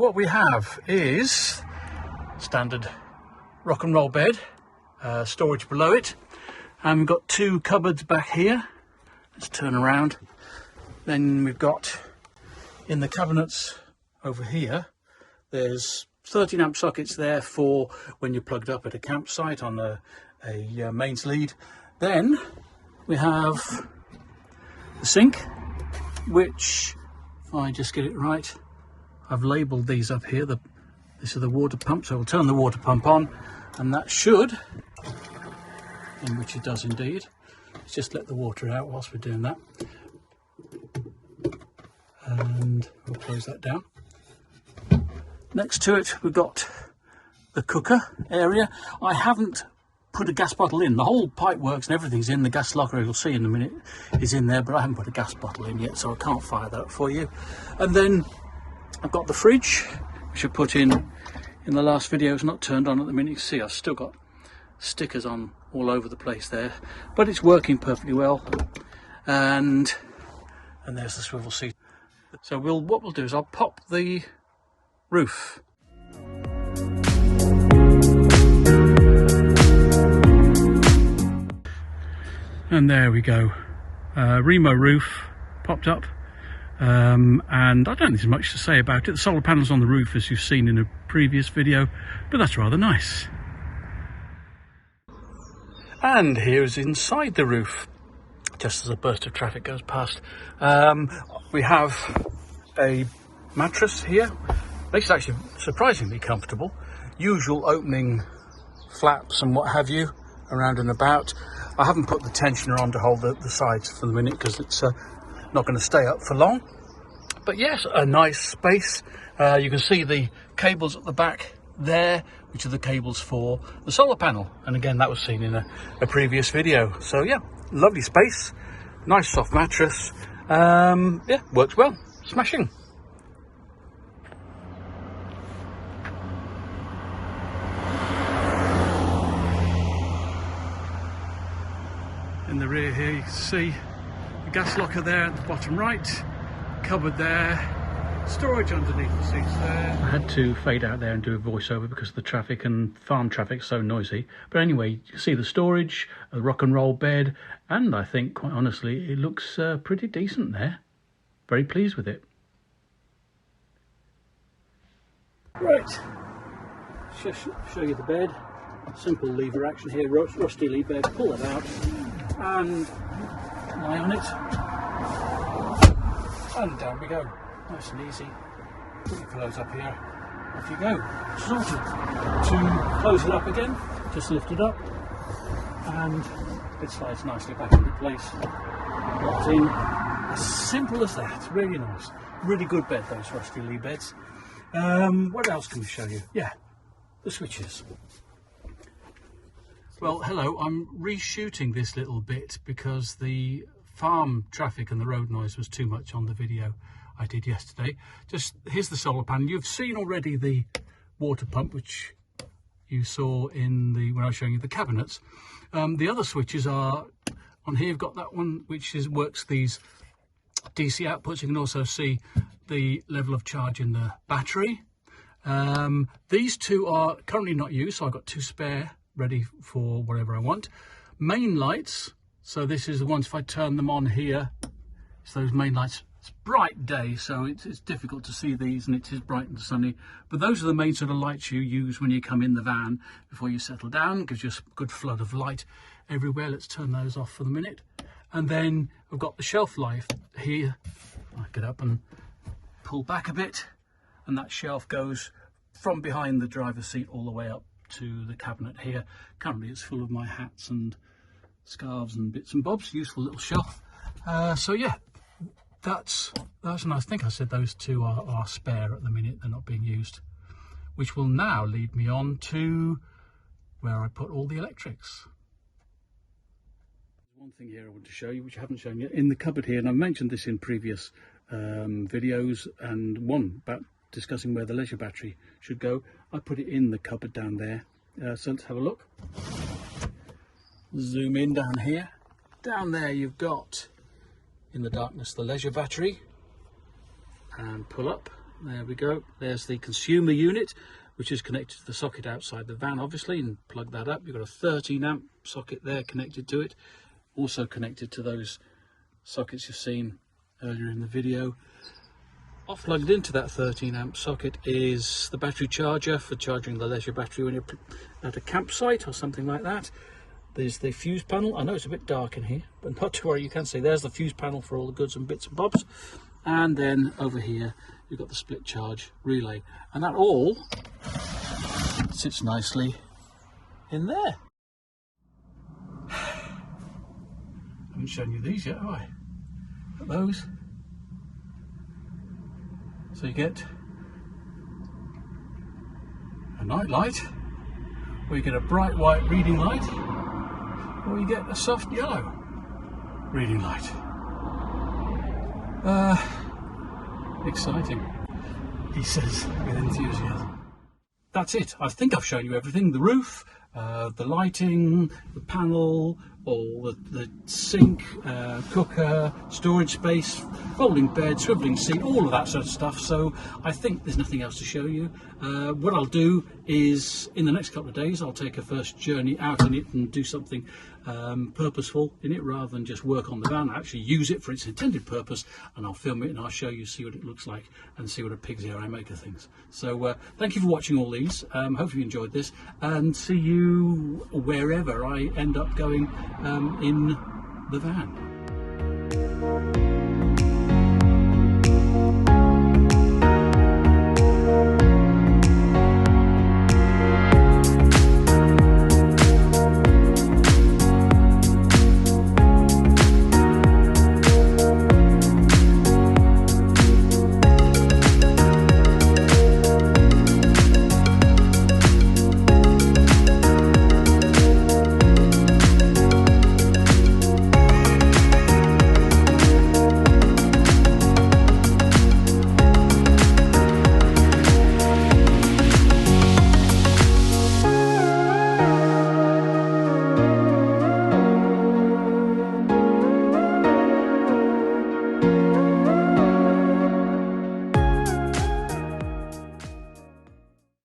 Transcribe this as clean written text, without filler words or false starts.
what we have is standard rock and roll bed, storage below it, and we've got two cupboards back here. Let's turn around. Then we've got in the cabinets over here, there's 13 amp sockets there for when you're plugged up at a campsite on a mains lead. Then we have the sink, which, if I just get it right, I've labelled these up here. This is the water pump, so we'll turn the water pump on, and that should, in which it does indeed. Let's just let the water out whilst we're doing that. And we'll close that down. Next to it, we've got the cooker area. I haven't put a gas bottle in. The whole pipe works and everything's in. The gas locker, you'll see in a minute, is in there, but I haven't put a gas bottle in yet, so I can't fire that up for you. And then I've got the fridge, which I put in the last video. It's not turned on at the minute. You can see I've still got stickers on all over the place there, but it's working perfectly well. And there's the swivel seat. So what we'll do is I'll pop the roof. And there we go. Remo roof popped up. And I don't think there's much to say about it. The solar panels on the roof, as you've seen in a previous video, but that's rather nice. And here's inside the roof, just as a burst of traffic goes past. We have a mattress here. It's actually surprisingly comfortable. Usual opening flaps and what have you around and about. I haven't put the tensioner on to hold the sides for the minute because it's not going to stay up for long. But yes, a nice space. You can see the cables at the back there, which are the cables for the solar panel. And again, that was seen in a previous video. So yeah, lovely space, nice soft mattress. Yeah, works well, smashing. In the rear here, you can see the gas locker there at the bottom right, cupboard there, storage underneath the seats there. I had to fade out there and do a voiceover because the traffic and farm traffic is so noisy. But anyway, you see the storage, a rock and roll bed, and I think, quite honestly, it looks pretty decent there. Very pleased with it. Right, show you the bed. Simple lever action here, rusty lead bed, pull it out and lie on it, and down we go, nice and easy. Put your pillows up here, off you go, sorted. To close it up again, just lift it up and it slides nicely back into place, locked in. As simple as that, really nice, really good bed, those rusty lead beds. What else can we show you? Yeah, the switches. Well, hello, I'm reshooting this little bit because the farm traffic and the road noise was too much on the video I did yesterday. Here's the solar panel. You've seen already the water pump, which you saw when I was showing you the cabinets. The other switches are on here. You've got that one which works these DC outputs. You can also see the level of charge in the battery. These two are currently not used, so I've got two spare, ready for whatever I want. Main lights, so this is the ones, if I turn them on here, it's those main lights. It's bright day, so it's difficult to see these, and it is bright and sunny, but those are the main sort of lights you use when you come in the van before you settle down. Gives you a good flood of light everywhere. Let's turn those off for the minute. And then we've got the shelf life here. I get up and pull back a bit, and that shelf goes from behind the driver's seat all the way up to the cabinet here. Currently it's full of my hats and scarves and bits and bobs. Useful little shelf. So yeah, that's and I think I said those two are spare at the minute. They're not being used, which will now lead me on to where I put all the electrics. There's one thing here I want to show you which I haven't shown yet in the cupboard here, and I've mentioned this in previous videos, and one about discussing where the leisure battery should go. I put it in the cupboard down there. So let's have a look. Zoom in down here. Down there you've got, in the darkness, the leisure battery, and pull up There we go. There's the consumer unit, which is connected to the socket outside the van, obviously, and plug that up. You've got a 13 amp socket there connected to it, also connected to those sockets you've seen earlier in the video. Plugged into that 13 amp socket is the battery charger for charging the leisure battery when you're at a campsite or something like that. There's the fuse panel. I know it's a bit dark in here, but not to worry, you can see there's the fuse panel for all the goods and bits and bobs. And then over here you've got the split charge relay, and that all sits nicely in there. I haven't shown you these yet, have I? Got those. So you get a night light, or you get a bright white reading light, or you get a soft yellow reading light. Exciting, he says with enthusiasm. That's it. I think I've shown you everything. The roof, the lighting, the panel, all the sink, cooker, storage space, folding bed, swivelling seat, all of that sort of stuff. So I think there's nothing else to show you. What I'll do is in the next couple of days I'll take a first journey out in it and do something purposeful in it rather than just work on the van. I actually use it for its intended purpose, and I'll film it and I'll show you, see what it looks like and see what a pig's ear I make of things. So thank you for watching all these. Hopefully you enjoyed this, and see you wherever I end up going in the van.